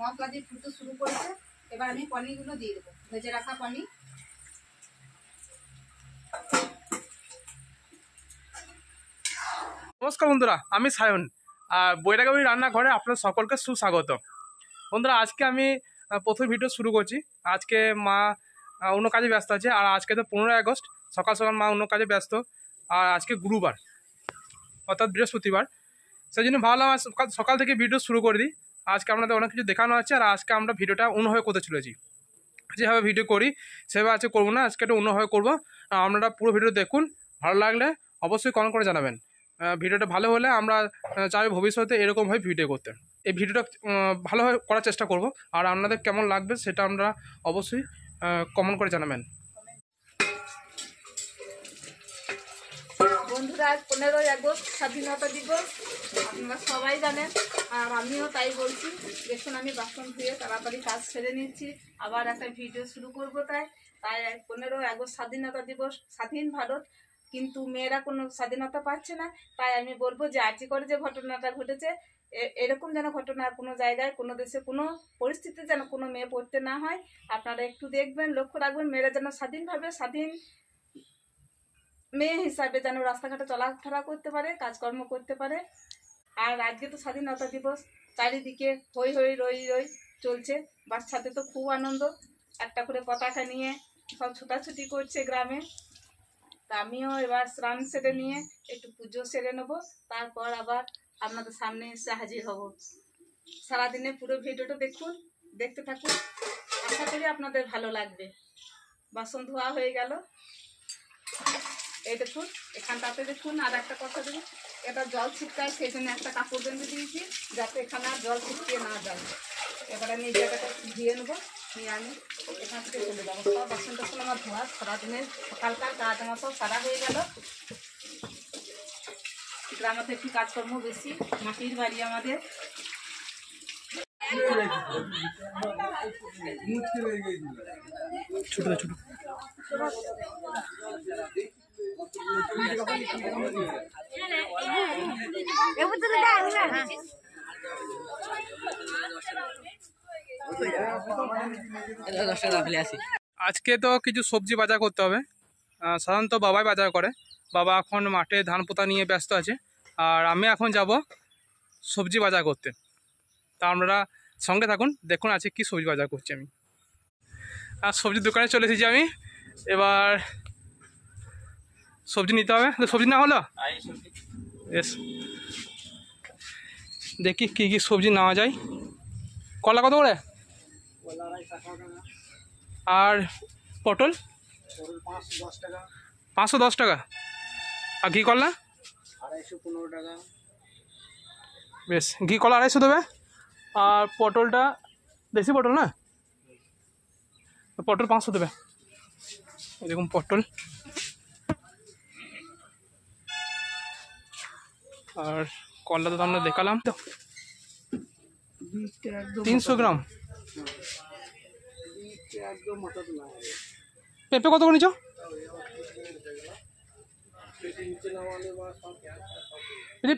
মশলা দিয়ে ফুটতে শুরু করেছে। এবার আমি পনিরগুলো দিয়ে দেবো, ভেজে রাখা পনির। নমস্কার বন্ধুরা, আমি সায়ন আর বৈরাগাবি রান্নাঘরে আপনাদের সকলকে সুস্বাগত। বন্ধুরা, আজকে আমি প্রথম ভিডিও শুরু করছি। আজকে মা অন্য কাজে ব্যস্ত আছে, আর আজকে তো 15 আগস্ট, সকাল সকাল মা অন্য কাজে ব্যস্ত, আর আজকে গুরুবার অর্থাৎ বৃহস্পতিবার। সেই জন্য ভাবলাম সকাল থেকে ভিডিও শুরু করে দিই। আজকে আপনাদের অনেক কিছু দেখানো আছে, আর আজকে আমরা ভিডিওটা অন্যভাবে করতে চলেছি। যেভাবে ভিডিও করি সেভাবে আজকে করবো না, আজকে একটু অন্যভাবে করবো। আপনারা পুরো ভিডিও দেখুন, ভালো লাগলে অবশ্যই কমেন্ট করে জানাবেন। ভিডিওটা ভালো হলে আমরা চাই ভবিষ্যতে এরকমভাবে ভিডিও করতে। এই ভিডিওটা ভালোভাবে করার চেষ্টা করব, আর আপনাদের কেমন লাগবে সেটা আমরা অবশ্যই কমেন্ট করে জানাবেন। বন্ধুরা, আজ 15ই আগস্ট স্বাধীনতা দিবস, আপনারা সবাই জানেন, আর আমিও তাই বলছি। দেখুন, আমি বাসন ধুয়ে তাড়াতাড়ি কাজ সেরে নিচ্ছি, আবার একটা ভিডিও শুরু করবো। তাই 15ই আগস্ট স্বাধীনতা দিবস, স্বাধীন ভারত, কিন্তু মেয়েরা কোনো স্বাধীনতা পাচ্ছে না। তাই আমি বলবো যে আজকে করে যে ঘটনাটা ঘটেছে, এরকম যেন ঘটনা কোনো জায়গায়, কোনো দেশে, কোনো পরিস্থিতিতে যেন কোনো মেয়ে পড়তে না হয়। আপনারা একটু দেখবেন, লক্ষ্য রাখবেন, মেয়েরা যেন স্বাধীনভাবে, স্বাধীন মেয়ে হিসাবে যেন রাস্তাঘাটে চলাফেরা করতে পারে, কাজকর্ম করতে পারে। আর আজকে তো স্বাধীনতা দিবস, চারিদিকে হই হই রই রই চলছে। বাচ্চাদের তো খুব আনন্দ, একটা করে পতাকা নিয়ে সব ছোটাছুটি করছে গ্রামে। তা আমিও এবার স্নান সেরে নিয়ে একটু পুজো সেরে নেবো, তারপর আবার আপনাদের সামনে এসে হাজির হব। সারাদিনে পুরো ভিডিওটা দেখুন, দেখতে থাকুন, আশা করি আপনাদের ভালো লাগবে। বাসন ধোয়া হয়ে গেল, এই দেখুন এখানটাতে দেখুন। আর একটা কথা দেখুন, এটা জল ছিটকায়, সেই জন্য একটা কাপড় বেঁধে দিয়েছি যাতে এখানে আর জল ছিটকিয়ে না যায়। এবার আমি এই জায়গাটা ধুয়ে নেবো, নিয়ে আমি এখান থেকে চলে যাবো। সব বাসন টাসন আমার ধোয়া, সারাদিনের সকালকার কাজ আমার সব সারা হয়ে গেল। গ্রামে তো একটু কাজকর্ম বেশি, মাটির বাড়ি আমাদের। ছোট ছোট আজকে তো কিছু সবজি বাজার করতে হবে। সাধারণত বাবাই বাজার করে, বাবা এখন মাঠে ধান পোতা নিয়ে ব্যস্ত আছে, আর আমি এখন যাব সবজি বাজার করতে। তা আপনারা সঙ্গে থাকুন, দেখুন আছে কি সবজি বাজার করছি আমি। আর সবজির দোকানে চলে এসেছি আমি, এবার সবজি নিতে হবে। সবজি না হলো বেশ, দেখি কী কী সবজি নেওয়া যায়। কলা কত করে? আর পটল 510 টাকা। আর ঘি কলা 215 টাকা। বেশ, ঘি কলা 250 দেবে। আর পটলটা দেশি পটল না, পটল 500 দেবে। এরকম পটল। আর কলা তো আমরা দেখালাম, তো 300 গ্রাম। পেঁপে কত করে নিচ্ছ?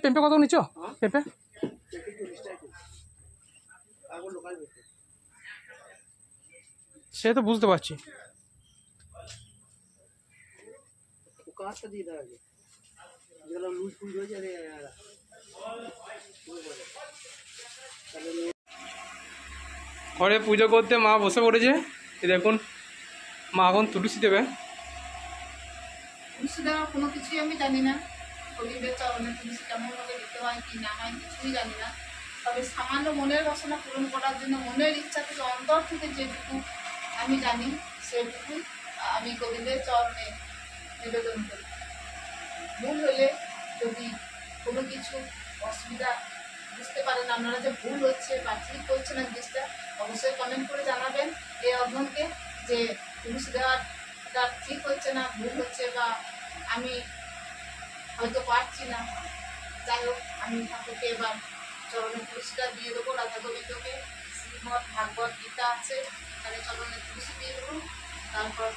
পেঁপে কত নিচ্ছ? পেঁপে সে তো বুঝতে পারছি। ঘরে পুজো করতে মা বসে পড়েছে। দেখুন, মা এখন তুলসী দেবে। তুলসী দেওয়া কোনো কিছুই আমি জানি না, হলিদের চরণে তুলসী কেমনভাবে দিতে হয় কি না হয় কিছুই জানি না। তবে সামান্য মনের বাসনা পূরণ করার জন্য, মনের ইচ্ছা থেকে, অন্তর থেকে যেটুকু আমি জানি সেটুকু আমি গোবিন্দের চরণে নিবেদন করি। ভুল হলে, যদি কোনো কিছু অসুবিধা বুঝতে পারেন আপনারা যে ভুল হচ্ছে বা ঠিক হচ্ছে না জিনিসটা, অবশ্যই কমেন্ট করে জানাবেন এই অর্ধনকে, যে তুলসী দেওয়াটা ঠিক হচ্ছে না, ভুল হচ্ছে, বা আমি হয়তো পারছি না। যাই হোক, আমি ঠাকুরকে এবার চরণে তুলসীটা দিয়ে দেবো। রাধা গোবিন্দকে শ্রীমদ্ ভাগবত গীতা আছে, তাহলে চরণে তুলসী দিয়ে দেবো। তারপর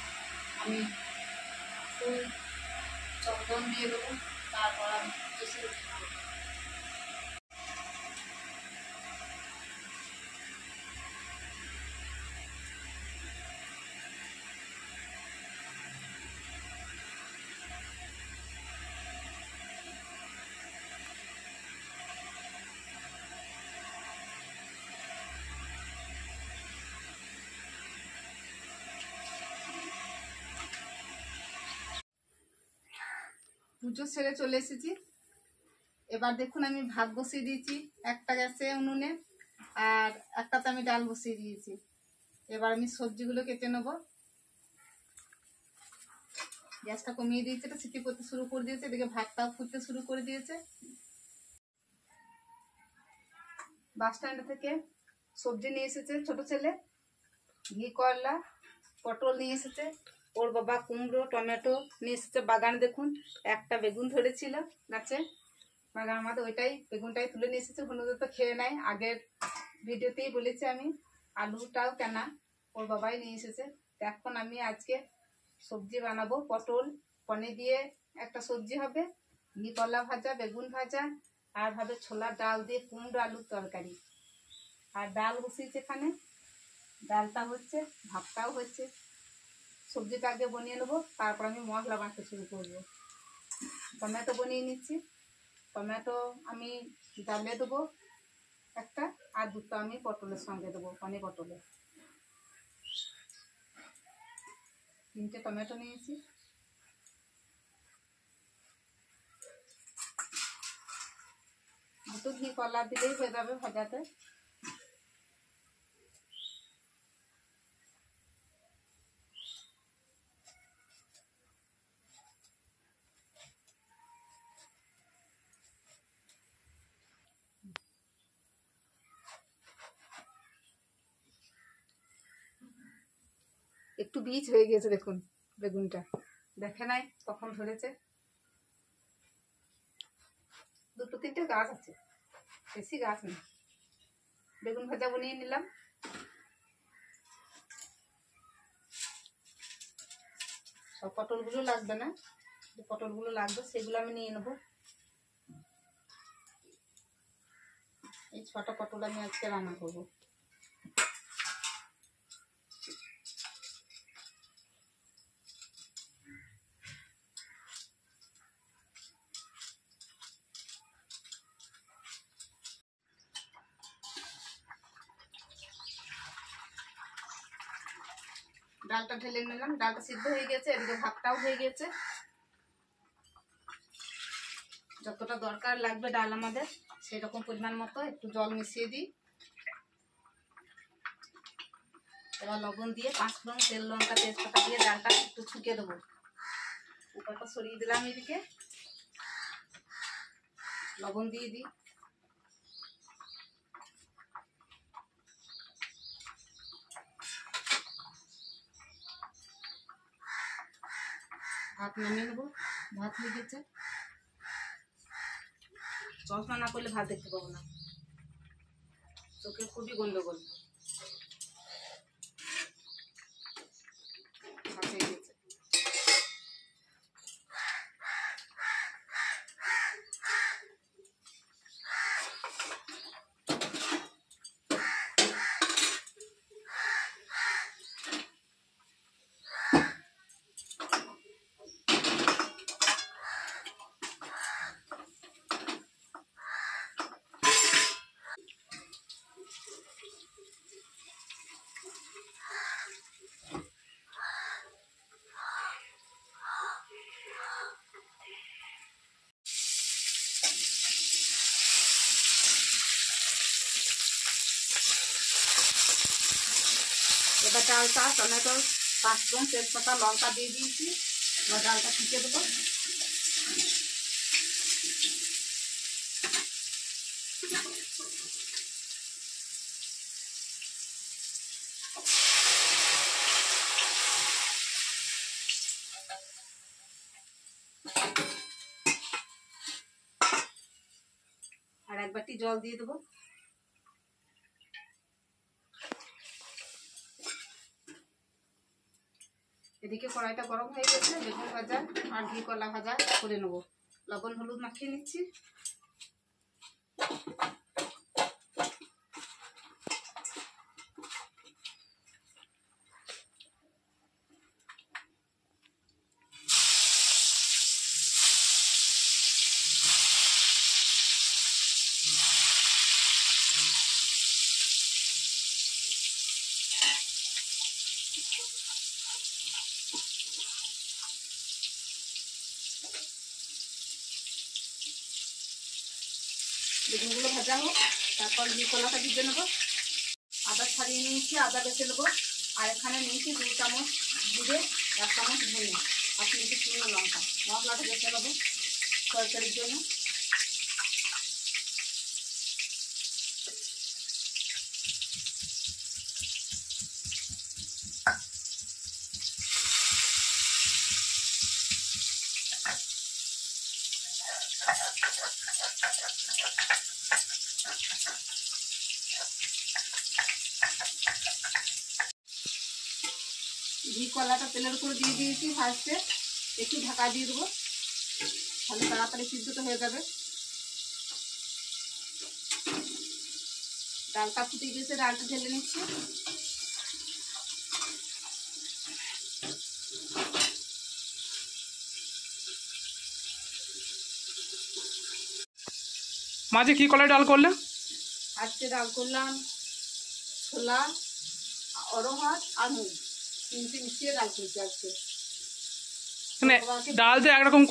আমি ফুল চন্দন দিয়ে দেবো, তারপর আমি তুলসী দেবো। পুজো সেরে চলে এসেছি। এবার দেখুন আমি ভাত বসিয়ে দিয়েছি একটা গ্যাসে উনুনে, আর একটাতে আমি ডাল বসিয়ে দিয়েছি। এবার আমি সবজিগুলো কেটে নেব। গ্যাসটা কমিয়ে দিয়েছে, এটা সিটি করতে শুরু করে দিয়েছে, এদিকে ভাতটাও ফুটতে শুরু করে দিয়েছে। বাস স্ট্যান্ড থেকে সবজি নিয়ে এসেছে ছোট ছেলে, ঘি করলা, পটল নিয়ে এসেছে, ওর বাবা কুমড়ো টমেটো নিয়ে এসেছে। বাগান দেখুন, একটা বেগুন ধরেছিল গাছে, বাগান আমাদের ওইটাই বেগুনটাই তুলে নিয়ে এসেছে। হলুদে তো খেয়ে নেয়, আগের ভিডিওতেই বলেছি আমি। আলুটাও কেনা, ওর বাবাই নিয়ে এসেছে। তো এখন আমি আজকে সবজি বানাবো, পটল পনির দিয়ে একটা সবজি হবে, ঘি করলা ভাজা, বেগুন ভাজা, আর হবে ছোলার ডাল দিয়ে কুমড়ো আলুর তরকারি। আর ডাল বসিয়েছে এখানে, ডালটা হচ্ছে, ভাতটাও হচ্ছে। সবজিটা আগে বনিয়ে নেবো, তারপর আমি মশলা বানাতে শুরু করবো। টমেটো বনিয়ে নিচ্ছি, টমেটো আমি ডালে দেবো একটা, আর দুটো আমি পটলের সঙ্গে দেবো, পনির পটলে। 3টে টমেটো নিয়েছি। দুটো ঘি কলা দিলেই হয়ে যাবে ভাজাতে। একটু বীজ হয়ে গেছে দেখুন, বেগুনটা দেখে নাই কখন ধরেছে। 2-3টে গাছ আছে, বেশি গাছ নেই। বেগুন ভাজা বানিয়ে নিলাম। সব পটলগুলো লাগবে না, যে পটলগুলো লাগবে সেগুলো আমি নিয়ে নেবো। এই 6টা পটল আমি আজকে রান্না করবো। ডালটা ঢেলে নিলাম, ডালটা সিদ্ধ হয়ে গেছে, এদিকে ভাতটাও হয়ে গেছে। যতটা দরকার লাগবে ডাল আমাদের, সেই রকম পরিমাণ মতো একটু জল মিশিয়ে দিই। এবার লবণ দিয়ে 5 ফোড়ন, তেল, লঙ্কা, তেজপাতা দিয়ে ডালটা একটু ছুঁকে দেবো। কুকারটা সরিয়ে দিলাম, এদিকে লবণ দিয়ে দিই। ভাত নামিয়ে নেবো, ভাত হয়ে গেছে। চশমা না করলে ভাত দেখতে পাবো না, চোখে খুবই গন্ডগোল। ভাত হয়ে গেছে। এবার ডালটা, টমেটো, 5 ফোড়ন, তেজপাতা, লঙ্কা দিয়ে দিয়েছি। এবার ডালটা ফুটে দেবো। আর 1 বাটি জল দিয়ে দেবো। এদিকে কড়াইটা গরম হয়ে গেছে, বেগুন ভাজা আর ঘি কলা ভাজা করে নেবো। লবণ হলুদ মাখিয়ে নিচ্ছি। ভাজা হোক, তারপর ঘি কলাটা ভিজে নেবো। আদা ছাড়িয়ে নিয়েছি, আদা বেছে নেবো। আর এখানে নিয়েছি 2 চামচ জিরে, 1 চামচ ধনে আর 3টে শুকনো লঙ্কা। মশলাটা বেছে নেবো তরকারির জন্য। ঘি কলাটা তেলের উপর দিয়ে দিয়েছি ভাজতে, একটু ঢাকা দিয়ে দেবো, তাহলে তাড়াতাড়ি সিদ্ধটা হয়ে যাবে। ডালটা ফুটে গেছে, ডালটা ঢেলে নিচ্ছি। মাঝে কি কলাই ডাল করলে? আজকে ডাল করলাম ছোলা, অরহর আর মুগ, 3টে মিশিয়ে ডাল করছি আজকে। মানে ডাল যে একরকম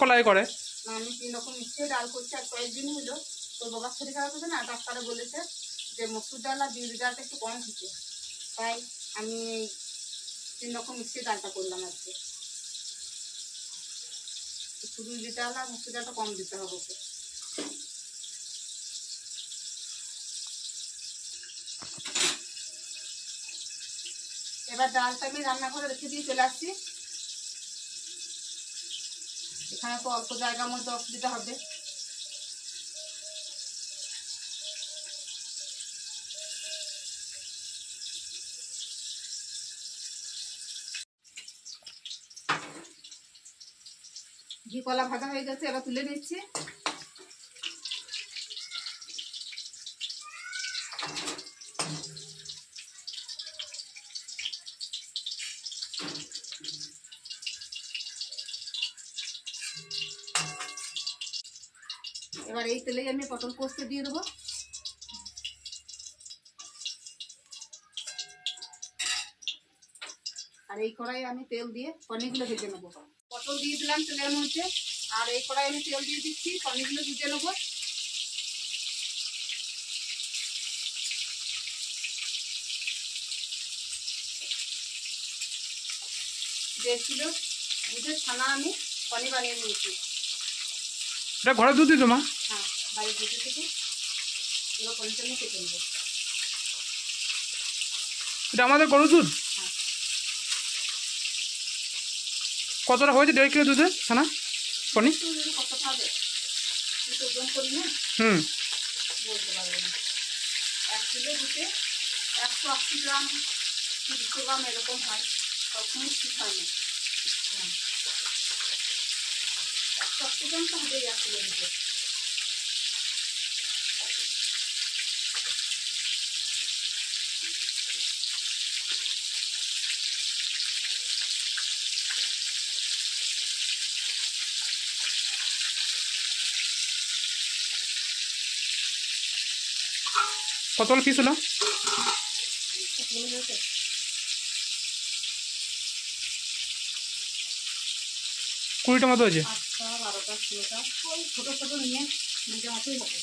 কলাই করে? না, আমি 3 রকম মিশিয়ে ডাল করছি। আর কয়েকদিন হলো তোর বাবার শরীর খারাপ হয়েছে না, ডাক্তারে বলেছে যে মসুর ডাল আর বিউলি ডালটা একটু কম খেতে, তাই আমি 3 রকম মিশিয়ে ডালটা করলাম আজকে। শুধু বিউলি ডাল আর মসুর ডালটা কম দিতে হবে ওকে। এবার ডালটা আমি রান্নাঘরে রেখে দিয়ে চলে আসছি। এখানে তো অল্প জায়গার মধ্যে অসুবিধা হবে। ঘি কলা ভাজা হয়ে গেছে, এবার তুলে নিচ্ছি। এবার এই তেলেই আমি পটল পোস্ত দিয়ে দেবো। আর এই কড়াই আমি তেল দিয়ে পনিরগুলো ভেজে নেবো। পটল দিয়ে দিলাম তেলের মধ্যে, আর এই কড়াই আমি তেল দিয়ে দিচ্ছি, পনিরগুলো ভেজে নেবো। দেড় কিলো দুধের ছানা আমি পনির বানিয়ে নিয়েছি। এটা ঘরে দুধ দিত মা? হ্যাঁ, বাড়ির দুধ থেকে এবার পনিরটা আমি কেটে নেবো। এটা আমাদের গরুর দুধ? হ্যাঁ। কতটা হয়েছে 1.5 কিলো দুধের ছানা পনির? কত খাবে তুই ওজন করি না, বলতে পারবো না। 1 কিলো দুধে 180 গ্রাম 200 গ্রাম এরকম হয়, কখনই ঠিক হয় না। হ্যাঁ, 180 গ্রাম তো হবেই 1 কিলো দুধে। কতগুলো পিস হলো? 20টা মতো হয়েছে। 8টা 12টা 16টা, ওই ছোটো ছোটো নিয়ে নিজের মতোই হবে।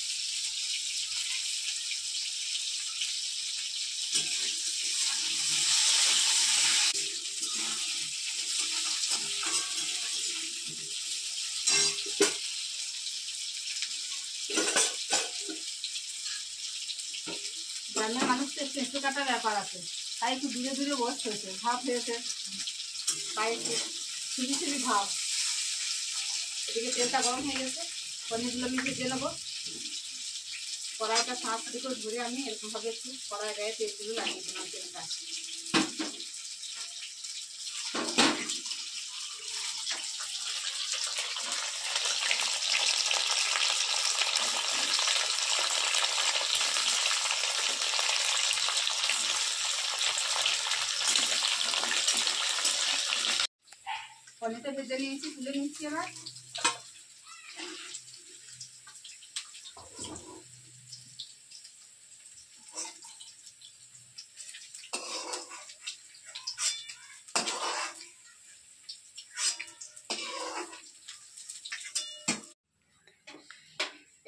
গ্রামের মানুষদের একটু একটু কাটার ব্যাপার আছে, তাই একটু দূরে দূরে বসতে হয়েছে, ভাব হয়েছে, তাই একটু ছিলি ছিলি ভাব। এদিকে তেলটা গরম হয়ে গেছে, পনিরগুলো আমি ভেজে নেবো। কড়াইটা সাঁড়াসাড়ি করে ধরে আমি এরকমভাবে একটু কড়াই গায়ে তেলগুলো লাগিয়ে দিলাম তেলটা। পনিরটা ভেজে নিয়েছি, তুলে নিচ্ছি।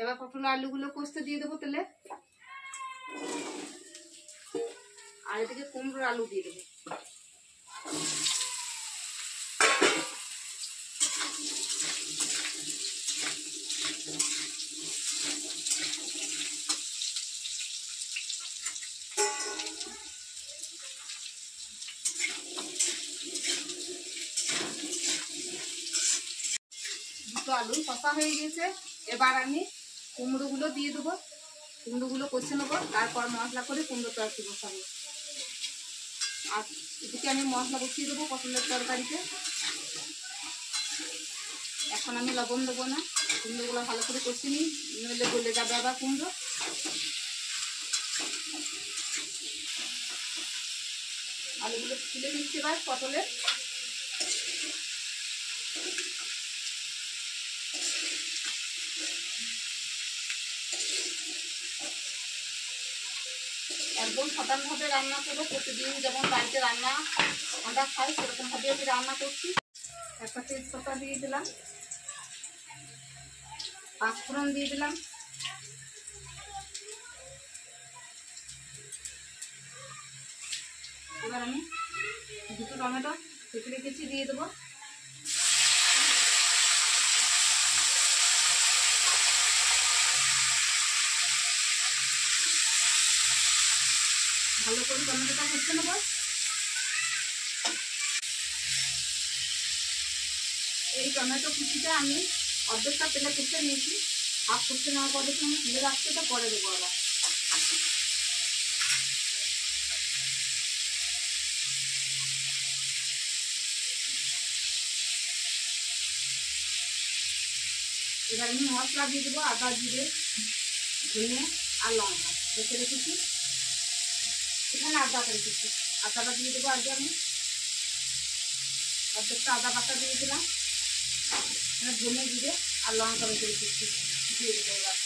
এবার এবার পটল আলুগুলো কষতে দিয়ে দেবো তেলে। আর এদিকে কুমড়োর আলু দিয়ে দেবো। দুটো আলু কষা হয়ে গেছে, এবার আমি কুমড়োগুলো দিয়ে দেবো। কুমড়োগুলো কষে নেবো, তারপর মশলা করে কুমড়ো তরকারি বসাবো। আর এদিকে আমি মশলা বসিয়ে দেবো পটলের তরকারিতে। এখন আমি লবণ দেবো না, কুমড়োগুলো ভালো করে কষে নিই, নইলে গলে যাবে আবার কুমড়ো। আলুগুলো তুলে নিচ্ছি এবার পটলের। একদম সাধারণভাবে রান্না করবো, প্রতিদিন যেমন বাড়িতে রান্না আমরা খাই সেরকমভাবে আমি রান্না করছি। একটা তেজপাতা দিয়ে দিলাম, পাঁচফোড়ন দিয়ে দিলাম, এবার আমি দুটো টমেটো কেটে রেখেছি দিয়ে দেবো। ভালো করে টমেটোটা কষে নেবো। এই টমেটো কুচিটা আমি অর্ধেকটা তেলে কষে নিয়েছি, হাফ কষে নেওয়ার পর দেখুন আমি তুলে রাখছি, এটা পরে দেবো আবার। এবার আমি মশলা দিয়ে দেবো, আদা জিরে ধনে আর লঙ্কা রেখে রেখেছি, এখানে আদা রেখেছি, আদাটা দিয়ে দেবো। আগে আমি অর্ধেকটা আদা বাটা দিয়ে দিলাম, এখানে ধনে জিরে আর লঙ্কা রেখে রেখেছি দিয়ে দেবো। এবার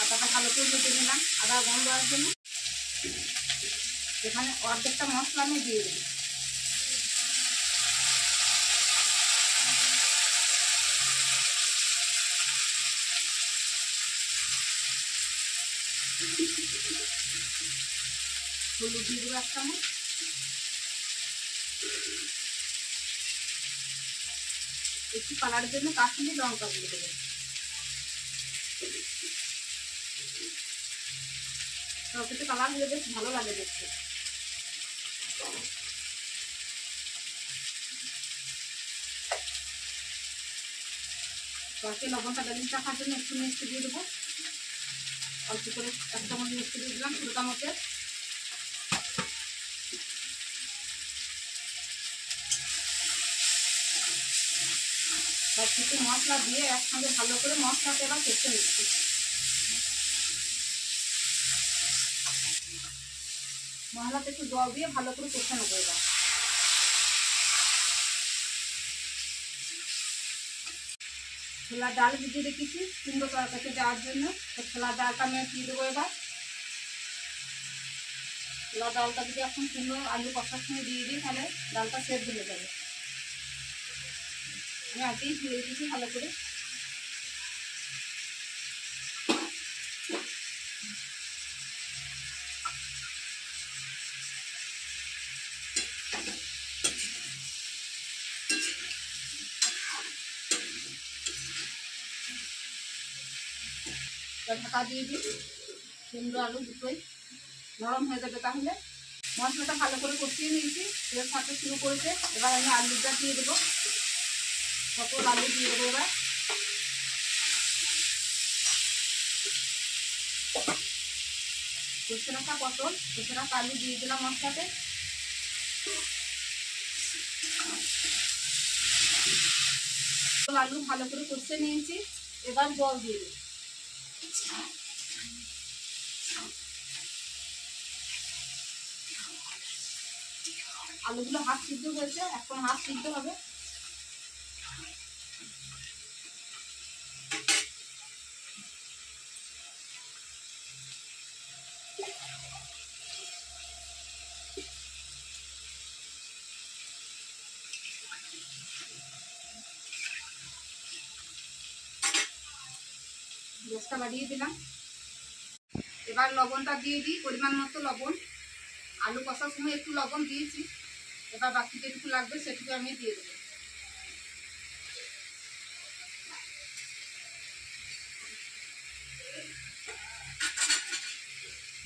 আদাটা ভালো করে ভেজে নিলাম, আদা গন্ধ হওয়ার জন্য। এখানে অর্ধেকটা মশলা আমি দিয়ে দেবো। হলুদ দিয়ে দেবো এক চামচ, একটু কালারের জন্য কাশ্মীরি লঙ্কা দিয়ে দেবো। তরকারিতে কালার হলে বেশ ভালো লাগে দেখতে। তরকারি লবণটা ব্যালেন্স রাখার জন্য একটু মিষ্টি দিয়ে দেবো, অল্প করে এক চামচ মিষ্টি দিয়ে দিলাম ছোটো চামচের। সব কিছু মশলা দিয়ে একসঙ্গে ভালো করে মশলাটা এবার কষে নিচ্ছি। মশলাতে একটু জল দিয়ে ভালো করে কষে নেবো এবার। ছোলার ডাল ভিজিয়ে রেখেছি কুমড়ো তরকারিতে দেওয়ার জন্য, ছোলার ডালটা আমি দিয়ে দেবো এবার। ছোলার ডালটা যদি এখন কুমড়ো আলু কষার সঙ্গে দিয়ে দিই তাহলে ডালটা সেদ্ধ হয়ে যাবে। আমি আগেই ধুয়ে রেখেছি ভালো করে। ঢাকা দিয়ে দিই, কুমড়ো আলু দুটোই নরম হয়ে যাবে। তাহলে মশলাটা ভালো করে কষিয়ে নিয়েছি, তেল ছাড়তে শুরু করেছে। এবার আমি আলুটা দিয়ে দেবো, পটল আলু দিয়ে দেবো। এবার কষে রাখা পটল কষে রাখা আলু দিয়ে দিলাম মশলাতে। আলু ভালো করে কষে নিয়েছি, এবার জল দিয়ে দেবো। আলুগুলো হাফ সিদ্ধ হয়েছে, এখন হাফ সিদ্ধ হবে। গ্যাসটা বাড়িয়ে দিলাম। এবার লবণটা দিয়ে দিই, পরিমাণ মতো লবণ। আলু কষার সময় একটু লবণ দিয়েছি, এবার বাকি যেটুকু লাগবে সেটুকু আমি দিয়ে দেবো।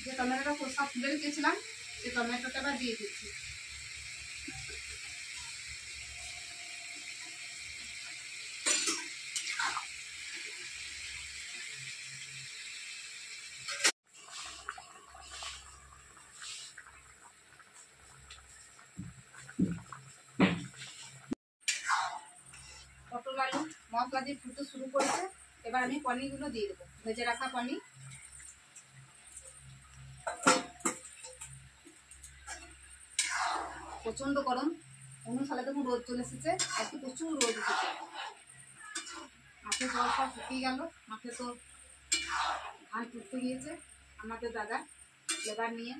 যে টমেটোটা কষা তুলে রেখেছিলাম সেই টমেটোটা এবার দিয়ে দিচ্ছি। পটল আলু মশলা দিয়ে ফুটতে শুরু করেছে, এবার আমি পনিরগুলো দিয়ে দেবো, ভেজে রাখা পনির। প্রচণ্ড গরম, সালে তখন রোদ চলে এসেছে, আজকে প্রচুর রোদ এসেছে। মাঠে জল সব শুকিয়ে গেল, মাঠে তো ধান তুলতে গিয়েছে আমাদের দাদা লেবার নিয়ে।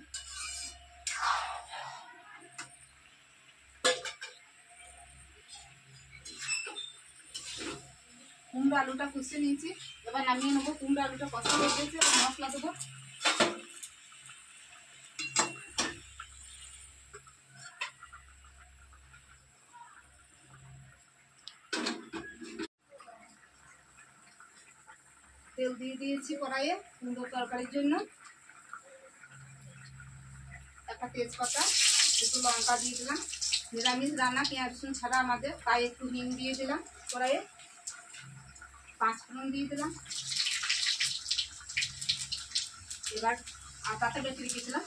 কুমড়ো আলুটা কষে নিয়েছি, এবার নামিয়ে নেবো। কুমড়ো আলুটা কষা হয়ে গেছে, এবার মশলা দেবো। তেল দিয়ে দিয়েছি কড়াইয়ে কুমড়ো তরকারির জন্য। একটা তেজপাতা, একটু লঙ্কা দিয়ে দিলাম। নিরামিষ রান্না, পেঁয়াজ রসুন ছাড়া আমাদের, তাই একটু হিং দিয়ে দিলাম কড়াইয়ে। 5 ফোড়ন দিয়ে দিলাম। এবার আদাটা বেটে রেখেছিলাম,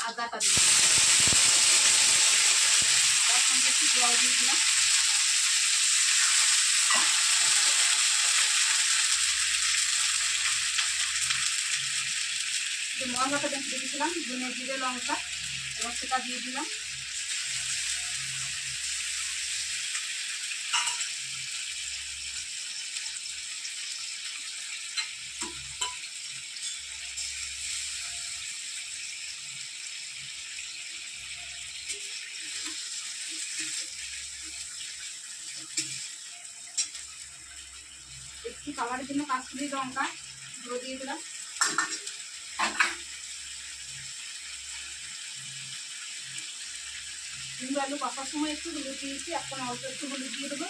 আদাটা দিয়ে দিলাম। তার সঙ্গে একটু জল দিয়ে দিলাম। যে মশলাটা বেটে রেখেছিলাম ধনে জিরে লঙ্কা, এবং সেটা দিয়ে দিলাম। একটু কালারের জন্য কাশ্মীরি লঙ্কা গুঁড়ো দিয়ে দিলাম। কুমড়ো আলু কষার সময় একটু হলুদ দিয়েছি, এখন অল্প একটু হলুদ দিয়ে দেবো।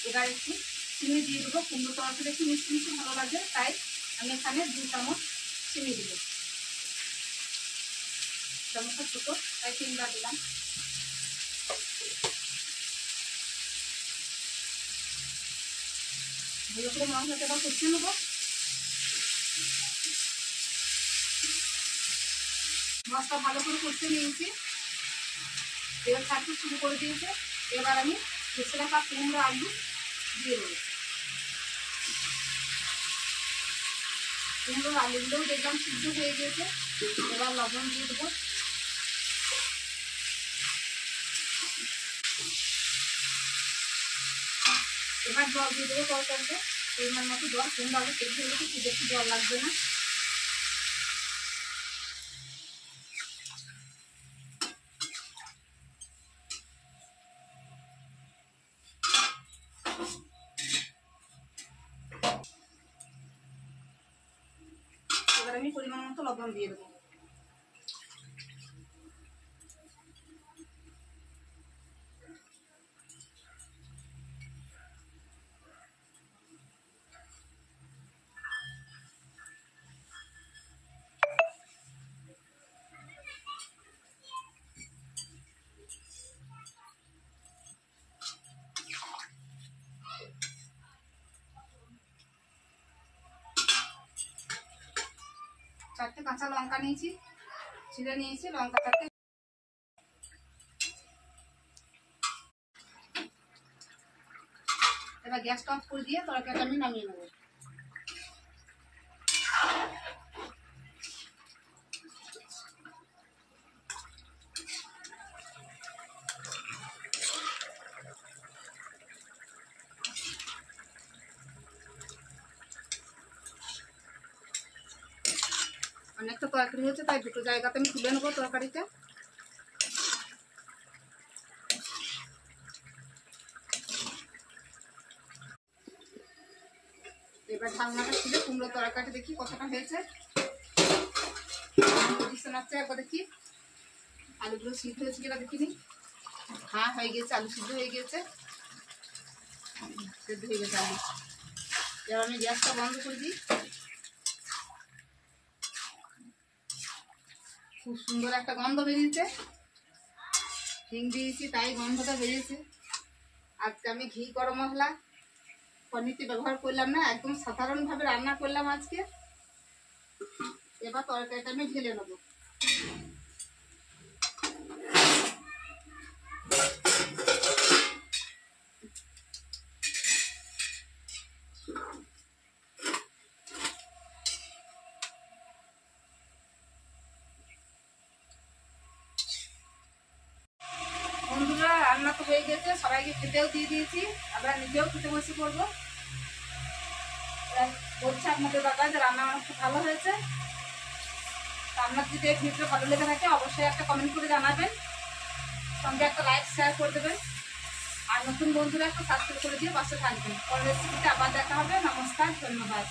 এবার একটু চিনি দিয়ে দেবো। কুমড়ো তরকারিটা একটু মিষ্টি মিষ্টি ভালো লাগে, তাই আমি এখানে 2 চামচ চিনি দেব। চামচটা ছোটো তাই 3বার দিলাম। ভালো করে মশলাটা কষিয়ে নেবো। মশলা ভালো করে কষিয়ে নিয়েছি, এবার ছাড়তে শুরু করে দিয়েছে। এবার আমি ভেজে রাখা কুমড়ো আলু দিয়ে দেবো। কুমড়োর আলুগুলোও দেখলাম সিদ্ধ হয়ে গিয়েছে, এবার লবণ দিয়ে দেবো। এবার জল দিয়ে দেবো তরকারিতে, পরিমাণ মতো জল। কুমড়ো আলু সেদ্ধ হয়ে গেছে, খুব বেশি জল লাগবে না। এবার আমি পরিমাণ মতো লবণ দিয়ে দেবো। চারটে কাঁচা লঙ্কা নিয়েছি, ছিঁড়ে নিয়েছি লঙ্কা 4টে। এবার গ্যাসটা অফ করে দিয়ে তরকারিটা আমি নামিয়ে নেবো। অনেকটা তরকারি হয়েছে, তাই দুটো জায়গাতে আমি তুলে নেবো তরকারিতে। এবার ঢাকনাটা খুলে কুমড়ো তরকারিটা দেখি কতটা হয়েছে। শোনাচ্ছে একবার দেখি আলুগুলো সিদ্ধ হয়েছে কিনা দেখিনি। হ্যাঁ হয়ে গেছে, আলু সিদ্ধ হয়ে গেছে, সিদ্ধ হয়ে গেছে আলু। এবার আমি গ্যাসটা বন্ধ করে দিই। খুব সুন্দর একটা গন্ধ বেরিয়েছে, হিং দিয়েছি তাই গন্ধটা বেরিয়েছে। আজকে আমি ঘি গরম মশলা পনিরটি ব্যবহার করলাম না, একদম সাধারণভাবে রান্না করলাম আজকে। এবার তরকারিটা আমি ঢেলে নেবো। বন্ধুরা রান্না তো হয়ে গেছে, সবাইকে খেতেও দিয়ে দিয়েছি, আমরা নিজেও খেতে বসে পড়বো। বলছে আপনাদের দাদা যে রান্না আমার খুব ভালো হয়েছে। আপনার যদি এই ভিডিও ভালো লেগে থাকে অবশ্যই একটা কমেন্ট করে জানাবেন, সঙ্গে একটা লাইক শেয়ার করে দেবেন, আর নতুন বন্ধুরা একটা সাবস্ক্রাইব করে দিয়ে পাশে থাকবেন। পরের রেসিপিতে আবার দেখা হবে। নমস্কার, ধন্যবাদ।